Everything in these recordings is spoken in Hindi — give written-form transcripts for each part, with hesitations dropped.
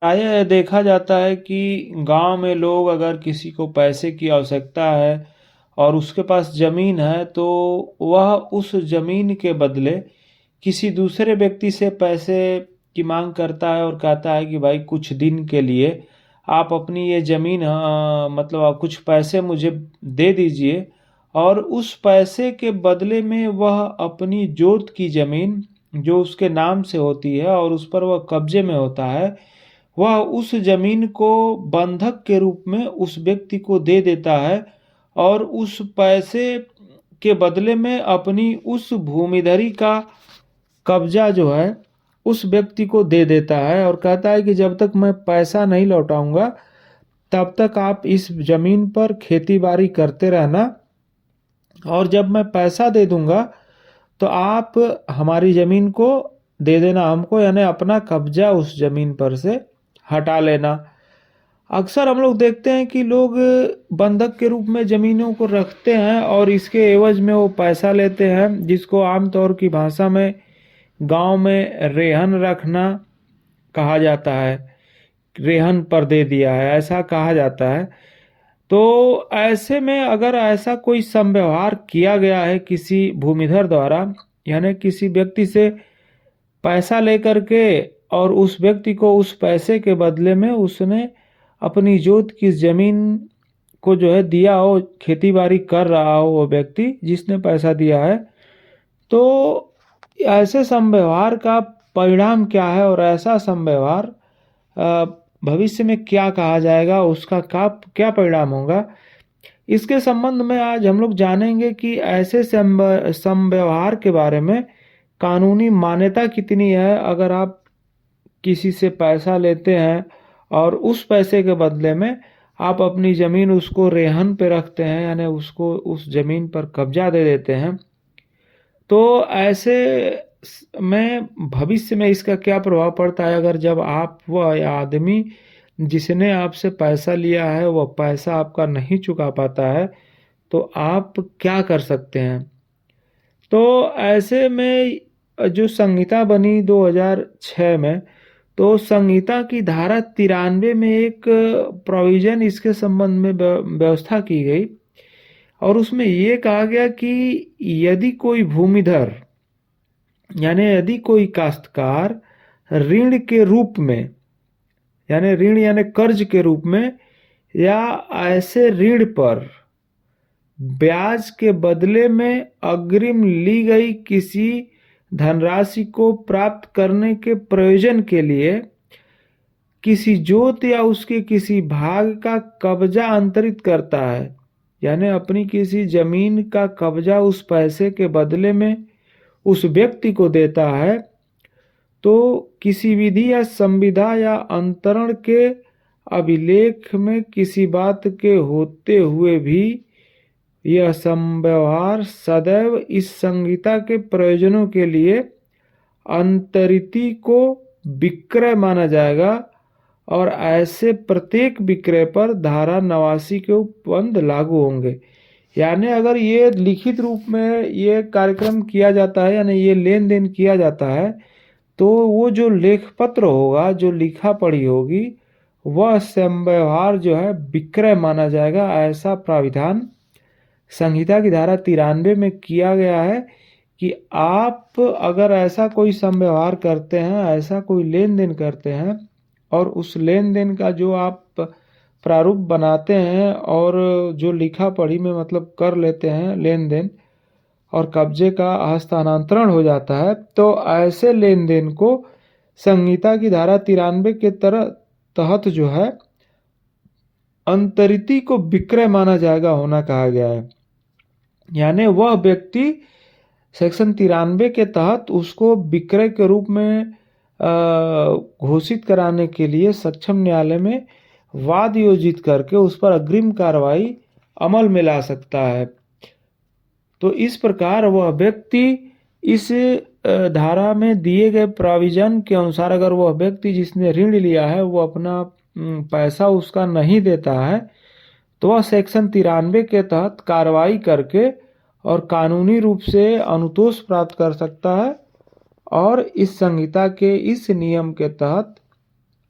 प्रायः देखा जाता है कि गांव में लोग अगर किसी को पैसे की आवश्यकता है और उसके पास जमीन है तो वह उस जमीन के बदले किसी दूसरे व्यक्ति से पैसे की मांग करता है और कहता है कि भाई कुछ दिन के लिए आप अपनी ये जमीन मतलब आप कुछ पैसे मुझे दे दीजिए, और उस पैसे के बदले में वह अपनी जोत की जमीन जो उसके नाम से होती है और उस पर वह कब्जे में होता है, वह उस जमीन को बंधक के रूप में उस व्यक्ति को दे देता है और उस पैसे के बदले में अपनी उस भूमिधरी का कब्जा जो है उस व्यक्ति को दे देता है और कहता है कि जब तक मैं पैसा नहीं लौटाऊंगा तब तक आप इस जमीन पर खेती बाड़ी करते रहना, और जब मैं पैसा दे दूंगा तो आप हमारी ज़मीन को दे देना हमको, यानी अपना कब्जा उस ज़मीन पर से हटा लेना। अक्सर हम लोग देखते हैं कि लोग बंधक के रूप में ज़मीनों को रखते हैं और इसके एवज में वो पैसा लेते हैं, जिसको आमतौर की भाषा में गांव में रेहन रखना कहा जाता है। रेहन पर दे दिया है ऐसा कहा जाता है। तो ऐसे में अगर ऐसा कोई संव्यवहार किया गया है किसी भूमिधर द्वारा, यानी किसी व्यक्ति से पैसा लेकर के और उस व्यक्ति को उस पैसे के बदले में उसने अपनी जोत की जमीन को जो है दिया हो, खेती बाड़ी कर रहा हो वो व्यक्ति जिसने पैसा दिया है, तो ऐसे संव्यवहार का परिणाम क्या है और ऐसा संव्यवहार भविष्य में क्या कहा जाएगा, उसका क्या परिणाम होगा, इसके संबंध में आज हम लोग जानेंगे कि ऐसे संव्यवहार के बारे में कानूनी मान्यता कितनी है। अगर आप किसी से पैसा लेते हैं और उस पैसे के बदले में आप अपनी ज़मीन उसको रेहन पे रखते हैं, यानी उसको उस ज़मीन पर कब्जा दे देते हैं, तो ऐसे में भविष्य में इसका क्या प्रभाव पड़ता है। अगर जब आप वह आदमी जिसने आपसे पैसा लिया है वह पैसा आपका नहीं चुका पाता है तो आप क्या कर सकते हैं। तो ऐसे में जो संहिता बनी 2006 में, तो संहिता की धारा 93 में एक प्रोविजन इसके संबंध में व्यवस्था की गई और उसमें ये कहा गया कि यदि कोई भूमिधर यानी यदि कोई काश्तकार ऋण के रूप में, यानी ऋण यानी कर्ज के रूप में या ऐसे ऋण पर ब्याज के बदले में अग्रिम ली गई किसी धनराशि को प्राप्त करने के प्रयोजन के लिए किसी जोत या उसके किसी भाग का कब्जा अंतरित करता है, यानी अपनी किसी जमीन का कब्जा उस पैसे के बदले में उस व्यक्ति को देता है, तो किसी विधि या संविदा या अंतरण के अभिलेख में किसी बात के होते हुए भी यह संव्यवहार सदैव इस संहिता के प्रयोजनों के लिए अंतरिति को विक्रय माना जाएगा और ऐसे प्रत्येक विक्रय पर धारा 89 के उपबंध लागू होंगे। यानी अगर ये लिखित रूप में ये कार्यक्रम किया जाता है यानी ये लेन देन किया जाता है तो वो जो लेख पत्र होगा, जो लिखा पढ़ी होगी, वह संव्यवहार जो है विक्रय माना जाएगा। ऐसा प्राविधान संहिता की धारा 93 में किया गया है कि आप अगर ऐसा कोई संव्यवहार करते हैं, ऐसा कोई लेन देन करते हैं और उस लेन देन का जो आप प्रारूप बनाते हैं और जो लिखा पढ़ी में मतलब कर लेते हैं लेन देन और कब्जे का हस्तांतरण हो जाता है, तो ऐसे लेन देन को संहिता की धारा 93 के तहत जो है अंतरिति को विक्रय माना जाएगा होना कहा गया है। यानी वह व्यक्ति सेक्शन 93 के तहत उसको विक्रय के रूप में घोषित कराने के लिए सक्षम न्यायालय में वाद योजित करके उस पर अग्रिम कार्रवाई अमल में ला सकता है। तो इस प्रकार वह व्यक्ति इस धारा में दिए गए प्रोविजन के अनुसार अगर वह व्यक्ति जिसने ऋण लिया है वो अपना पैसा उसका नहीं देता है तो वह सेक्शन 93 के तहत कार्रवाई करके और कानूनी रूप से अनुतोष प्राप्त कर सकता है और इस संहिता के इस नियम के तहत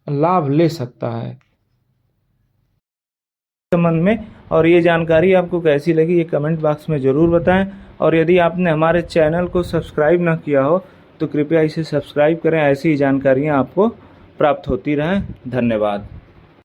लाभ ले सकता है। संबंध में और ये जानकारी आपको कैसी लगी ये कमेंट बॉक्स में ज़रूर बताएं। और यदि आपने हमारे चैनल को सब्सक्राइब न किया हो तो कृपया इसे सब्सक्राइब करें, ऐसी ही जानकारियाँ आपको प्राप्त होती रहें। धन्यवाद।